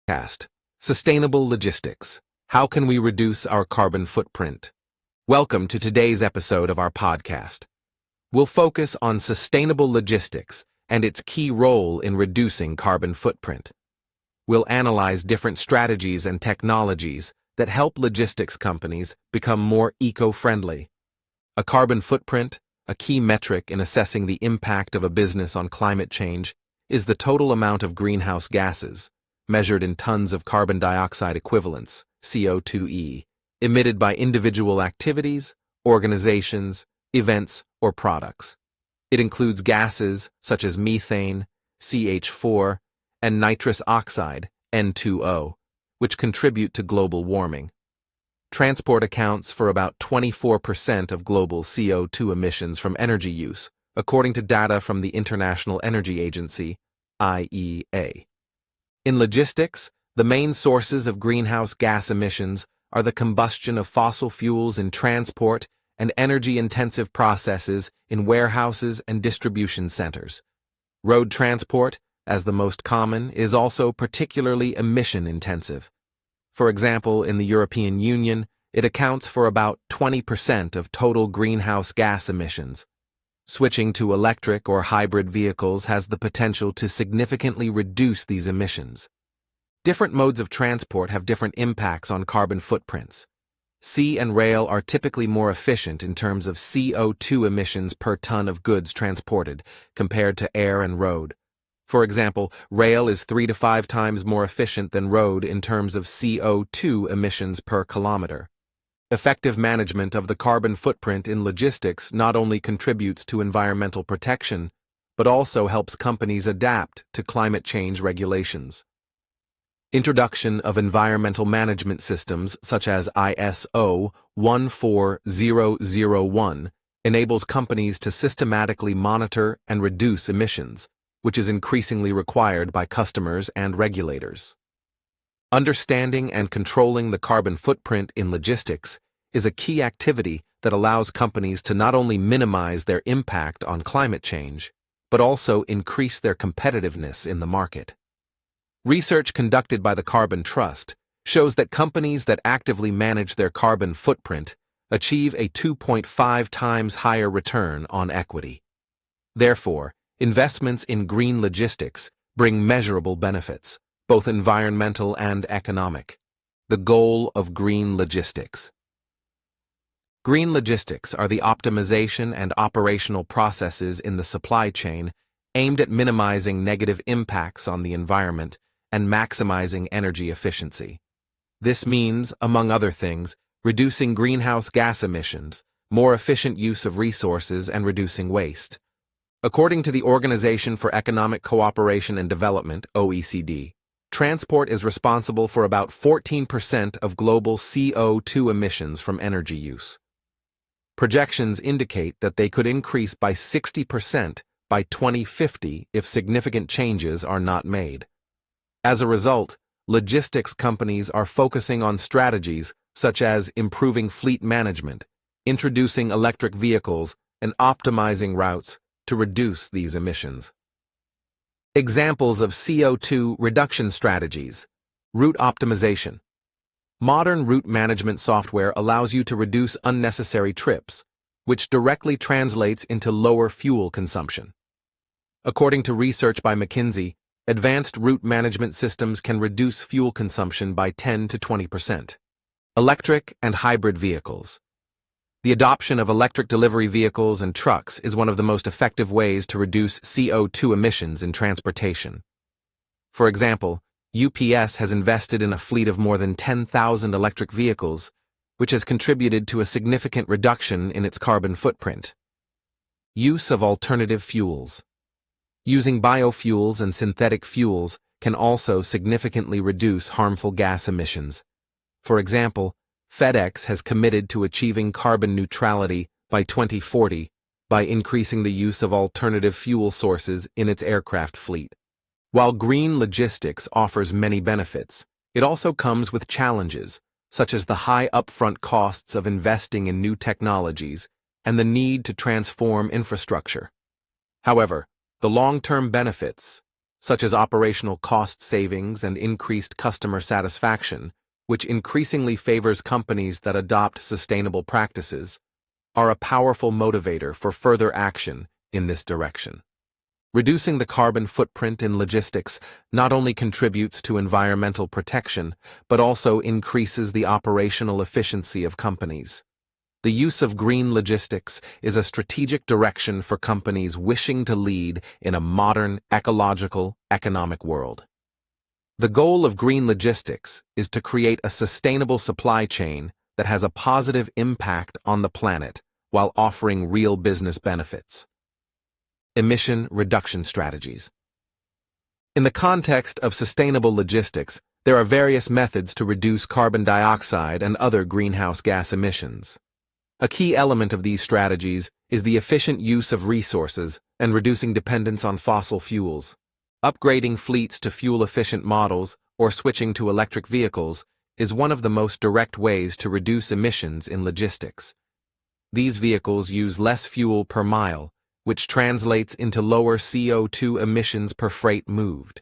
Podcast: Sustainable Logistics. How can we reduce our carbon footprint? Welcome to today's episode of our podcast. We'll focus on sustainable logistics and its key role in reducing carbon footprint. We'll analyze different strategies and technologies that help logistics companies become more eco-friendly. A carbon footprint, a key metric in assessing the impact of a business on climate change, is the total amount of greenhouse gases, measured in tons of carbon dioxide equivalents, CO2e, emitted by individual activities, organizations, events, or products. It includes gases such as methane, CH4, and nitrous oxide, N2O, which contribute to global warming. Transport accounts for about 24% of global CO2 emissions from energy use, according to data from the International Energy Agency, IEA. In logistics, the main sources of greenhouse gas emissions are the combustion of fossil fuels in transport and energy-intensive processes in warehouses and distribution centers. Road transport, as the most common, is also particularly emission-intensive. For example, in the European Union, it accounts for about 20% of total greenhouse gas emissions. Switching to electric or hybrid vehicles has the potential to significantly reduce these emissions. Different modes of transport have different impacts on carbon footprints. Sea and rail are typically more efficient in terms of CO2 emissions per ton of goods transported compared to air and road. For example, rail is 3 to 5 times more efficient than road in terms of CO2 emissions per kilometer. Effective management of the carbon footprint in logistics not only contributes to environmental protection, but also helps companies adapt to climate change regulations. Introduction of environmental management systems such as ISO 14001 enables companies to systematically monitor and reduce emissions, which is increasingly required by customers and regulators. Understanding and controlling the carbon footprint in logistics is a key activity that allows companies to not only minimize their impact on climate change, but also increase their competitiveness in the market. Research conducted by the Carbon Trust shows that companies that actively manage their carbon footprint achieve a 2.5 times higher return on equity. Therefore, investments in green logistics bring measurable benefits, both environmental and economic. The goal of green logistics. Green logistics are the optimization and operational processes in the supply chain aimed at minimizing negative impacts on the environment and maximizing energy efficiency. This means, among other things, reducing greenhouse gas emissions, more efficient use of resources, and reducing waste. According to the Organization for Economic Cooperation and Development, OECD, transport is responsible for about 14% of global CO2 emissions from energy use. Projections indicate that they could increase by 60% by 2050 if significant changes are not made. As a result, logistics companies are focusing on strategies such as improving fleet management, introducing electric vehicles, and optimizing routes to reduce these emissions. Examples of CO2 reduction strategies. Route optimization. Modern route management software allows you to reduce unnecessary trips, which directly translates into lower fuel consumption. According to research by McKinsey, advanced route management systems can reduce fuel consumption by 10 to 20%. Electric and hybrid vehicles. The adoption of electric delivery vehicles and trucks is one of the most effective ways to reduce CO2 emissions in transportation. For example, UPS has invested in a fleet of more than 10,000 electric vehicles, which has contributed to a significant reduction in its carbon footprint. Use of alternative fuels. Using biofuels and synthetic fuels can also significantly reduce harmful gas emissions. For example, FedEx has committed to achieving carbon neutrality by 2040 by increasing the use of alternative fuel sources in its aircraft fleet. While green logistics offers many benefits, it also comes with challenges, such as the high upfront costs of investing in new technologies and the need to transform infrastructure. However, the long-term benefits, such as operational cost savings and increased customer satisfaction, which increasingly favors companies that adopt sustainable practices, are a powerful motivator for further action in this direction. Reducing the carbon footprint in logistics not only contributes to environmental protection, but also increases the operational efficiency of companies. The use of green logistics is a strategic direction for companies wishing to lead in a modern, ecological, economic world. The goal of green logistics is to create a sustainable supply chain that has a positive impact on the planet while offering real business benefits. Emission reduction strategies. In the context of sustainable logistics, there are various methods to reduce carbon dioxide and other greenhouse gas emissions. A key element of these strategies is the efficient use of resources and reducing dependence on fossil fuels. Upgrading fleets to fuel-efficient models or switching to electric vehicles is one of the most direct ways to reduce emissions in logistics. These vehicles use less fuel per mile, which translates into lower CO2 emissions per freight moved.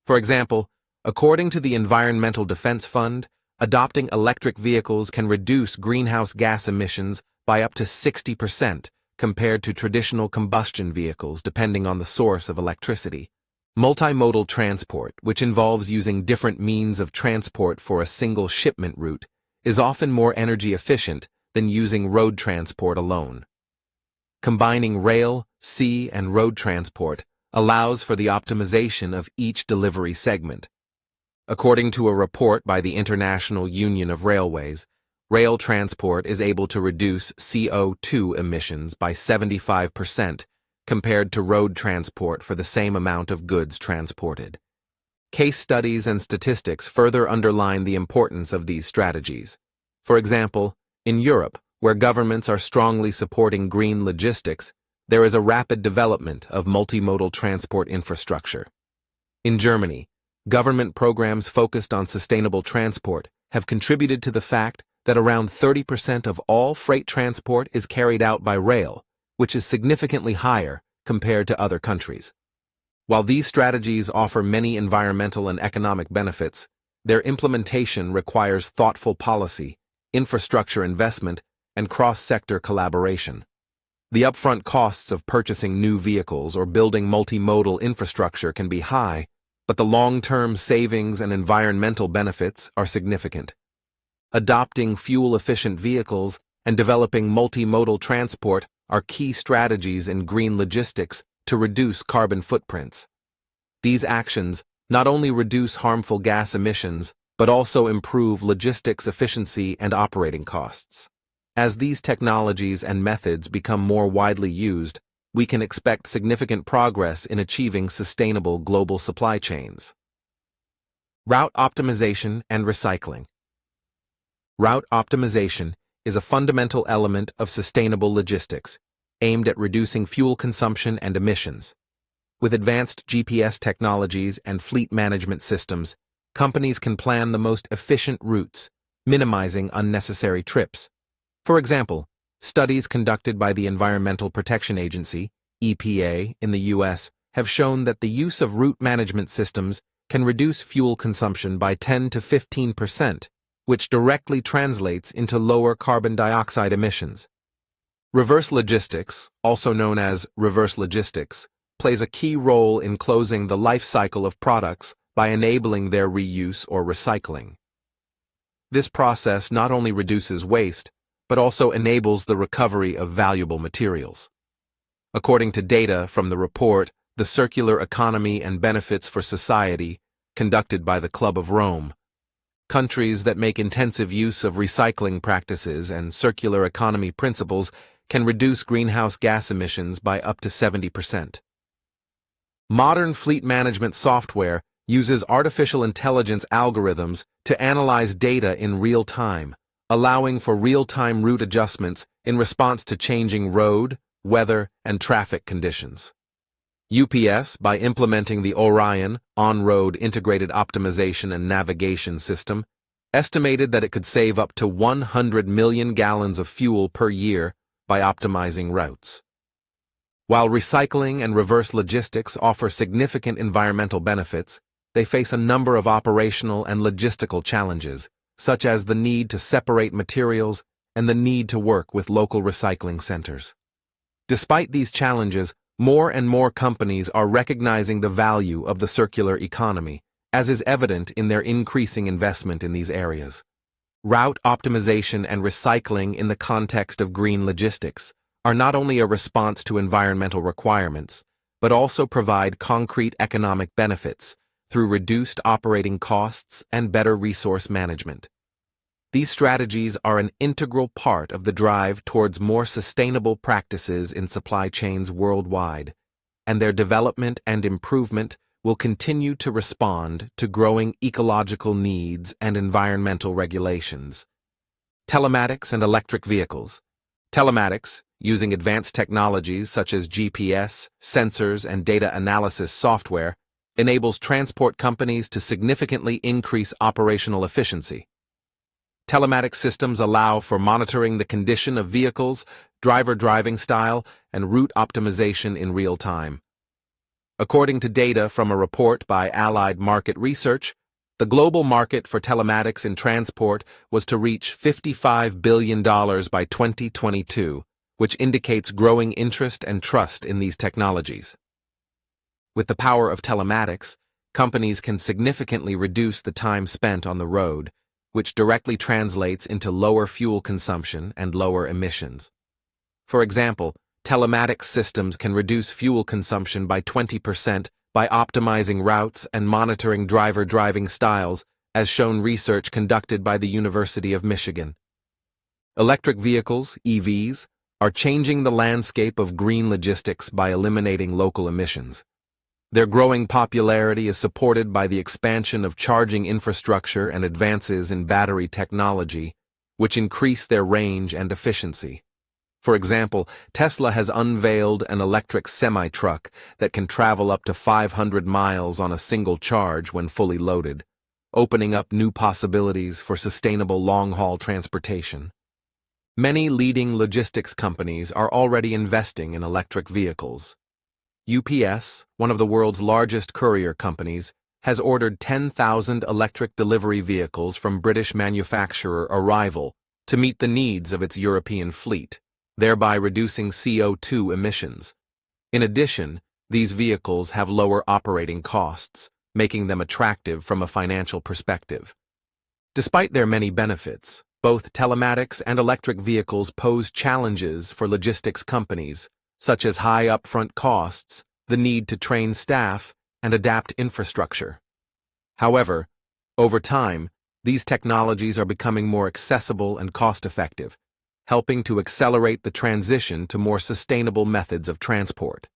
For example, according to the Environmental Defense Fund, adopting electric vehicles can reduce greenhouse gas emissions by up to 60% compared to traditional combustion vehicles depending on the source of electricity. Multimodal transport, which involves using different means of transport for a single shipment route, is often more energy efficient than using road transport alone. Combining rail, sea, and road transport allows for the optimization of each delivery segment. According to a report by the International Union of Railways, rail transport is able to reduce CO2 emissions by 75% compared to road transport for the same amount of goods transported. Case studies and statistics further underline the importance of these strategies. For example, in Europe, where governments are strongly supporting green logistics, there is a rapid development of multimodal transport infrastructure. In Germany, government programs focused on sustainable transport have contributed to the fact that around 30% of all freight transport is carried out by rail, which is significantly higher compared to other countries. While these strategies offer many environmental and economic benefits, their implementation requires thoughtful policy, infrastructure investment, and cross-sector collaboration. The upfront costs of purchasing new vehicles or building multimodal infrastructure can be high, but the long-term savings and environmental benefits are significant. Adopting fuel-efficient vehicles and developing multimodal transport are key strategies in green logistics to reduce carbon footprints. These actions not only reduce harmful gas emissions, but also improve logistics efficiency and operating costs. As these technologies and methods become more widely used, we can expect significant progress in achieving sustainable global supply chains. Route optimization and recycling. Route optimization is a fundamental element of sustainable logistics, aimed at reducing fuel consumption and emissions. With advanced GPS technologies and fleet management systems, companies can plan the most efficient routes, minimizing unnecessary trips. For example, studies conducted by the Environmental Protection Agency, EPA, in the U.S. have shown that the use of route management systems can reduce fuel consumption by 10 to 15%, which directly translates into lower carbon dioxide emissions. Reverse logistics, also known as reverse logistics, plays a key role in closing the life cycle of products by enabling their reuse or recycling. This process not only reduces waste, but also enables the recovery of valuable materials. According to data from the report, The Circular Economy and Benefits for Society, conducted by the Club of Rome, countries that make intensive use of recycling practices and circular economy principles can reduce greenhouse gas emissions by up to 70%. Modern fleet management software uses artificial intelligence algorithms to analyze data in real time, allowing for real-time route adjustments in response to changing road, weather, and traffic conditions. UPS, by implementing the Orion on-road integrated optimization and navigation system, estimated that it could save up to 100 million gallons of fuel per year by optimizing routes. While recycling and reverse logistics offer significant environmental benefits, they face a number of operational and logistical challenges, such as the need to separate materials and the need to work with local recycling centers. Despite these challenges, more and more companies are recognizing the value of the circular economy, as is evident in their increasing investment in these areas. Route optimization and recycling in the context of green logistics are not only a response to environmental requirements, but also provide concrete economic benefits through reduced operating costs and better resource management. These strategies are an integral part of the drive towards more sustainable practices in supply chains worldwide, and their development and improvement will continue to respond to growing ecological needs and environmental regulations. Telematics and electric vehicles. Telematics, using advanced technologies such as GPS, sensors, and data analysis software, enables transport companies to significantly increase operational efficiency. Telematics systems allow for monitoring the condition of vehicles, driver driving style, and route optimization in real time. According to data from a report by Allied Market Research, the global market for telematics in transport was to reach $55 billion by 2022, which indicates growing interest and trust in these technologies. With the power of telematics, companies can significantly reduce the time spent on the road, which directly translates into lower fuel consumption and lower emissions. For example, telematics systems can reduce fuel consumption by 20% by optimizing routes and monitoring driver driving styles, as shown research conducted by the University of Michigan. Electric vehicles, EVs, are changing the landscape of green logistics by eliminating local emissions. Their growing popularity is supported by the expansion of charging infrastructure and advances in battery technology, which increase their range and efficiency. For example, Tesla has unveiled an electric semi-truck that can travel up to 500 miles on a single charge when fully loaded, opening up new possibilities for sustainable long-haul transportation. Many leading logistics companies are already investing in electric vehicles. UPS, one of the world's largest courier companies, has ordered 10,000 electric delivery vehicles from British manufacturer Arrival to meet the needs of its European fleet, thereby reducing CO2 emissions. In addition, these vehicles have lower operating costs, making them attractive from a financial perspective. Despite their many benefits, both telematics and electric vehicles pose challenges for logistics companies, such as high upfront costs, the need to train staff, and adapt infrastructure. However, over time, these technologies are becoming more accessible and cost-effective, helping to accelerate the transition to more sustainable methods of transport.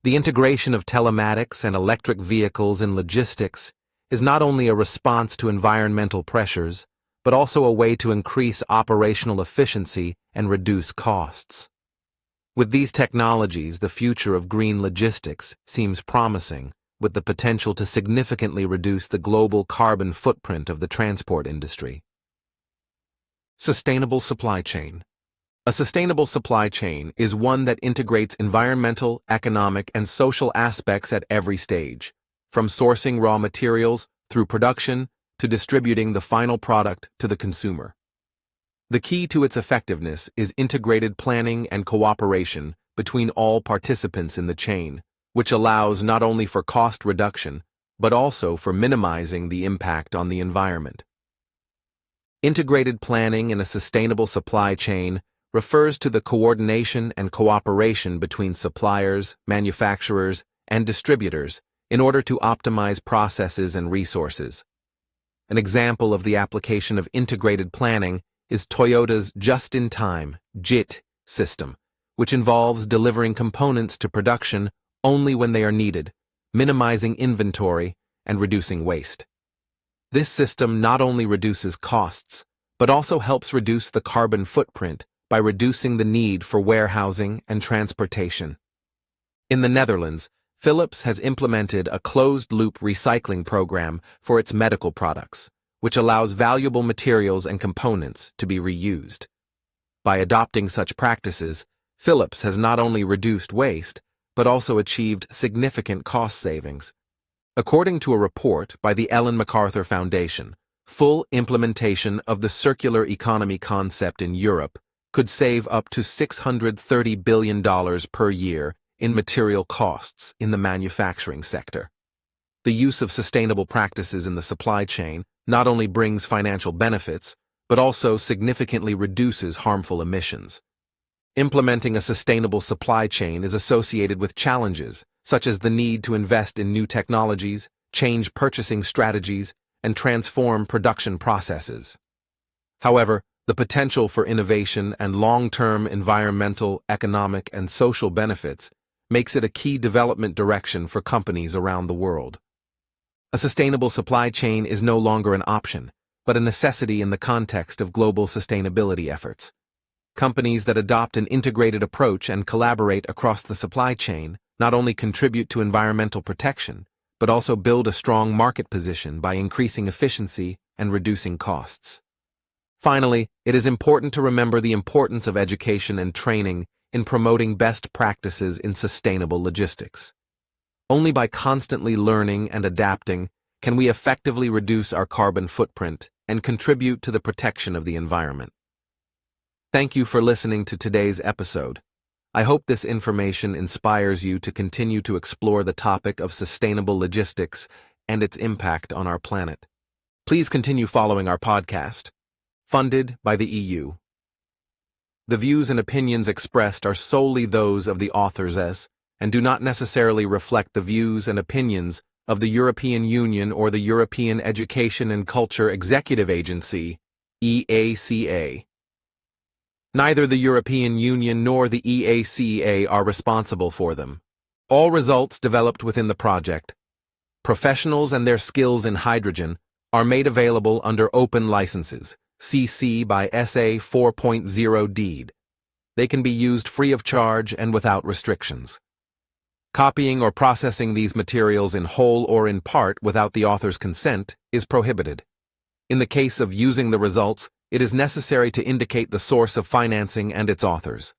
The integration of telematics and electric vehicles in logistics is not only a response to environmental pressures, but also a way to increase operational efficiency and reduce costs. With these technologies, the future of green logistics seems promising, with the potential to significantly reduce the global carbon footprint of the transport industry. Sustainable supply chain. A sustainable supply chain is one that integrates environmental, economic, and social aspects at every stage, from sourcing raw materials through production to distributing the final product to the consumer. The key to its effectiveness is integrated planning and cooperation between all participants in the chain, which allows not only for cost reduction, but also for minimizing the impact on the environment. Integrated planning in a sustainable supply chain refers to the coordination and cooperation between suppliers, manufacturers, and distributors in order to optimize processes and resources. An example of the application of integrated planning is Toyota's just-in-time JIT system, which involves delivering components to production only when they are needed, minimizing inventory and reducing waste. This system not only reduces costs, but also helps reduce the carbon footprint by reducing the need for warehousing and transportation. In the Netherlands, Philips has implemented a closed-loop recycling program for its medical products, which allows valuable materials and components to be reused. By adopting such practices, Philips has not only reduced waste, but also achieved significant cost savings. According to a report by the Ellen MacArthur Foundation, full implementation of the circular economy concept in Europe could save up to $630 billion per year in material costs in the manufacturing sector. The use of sustainable practices in the supply chain not only brings financial benefits, but also significantly reduces harmful emissions. Implementing a sustainable supply chain is associated with challenges, such as the need to invest in new technologies, change purchasing strategies, and transform production processes. However, the potential for innovation and long-term environmental, economic, and social benefits makes it a key development direction for companies around the world. A sustainable supply chain is no longer an option, but a necessity in the context of global sustainability efforts. Companies that adopt an integrated approach and collaborate across the supply chain not only contribute to environmental protection, but also build a strong market position by increasing efficiency and reducing costs. Finally, it is important to remember the importance of education and training in promoting best practices in sustainable logistics. Only by constantly learning and adapting can we effectively reduce our carbon footprint and contribute to the protection of the environment. Thank you for listening to today's episode. I hope this information inspires you to continue to explore the topic of sustainable logistics and its impact on our planet. Please continue following our podcast, funded by the EU. The views and opinions expressed are solely those of the authors and do not necessarily reflect the views and opinions of the European Union or the European Education and Culture Executive Agency, EACA. Neither the European Union nor the EACA are responsible for them. All results developed within the project, professionals and their skills in hydrogen, are made available under open licenses, CC by SA 4.0 deed. They can be used free of charge and without restrictions. Copying or processing these materials in whole or in part without the author's consent is prohibited. In the case of using the results, it is necessary to indicate the source of financing and its authors.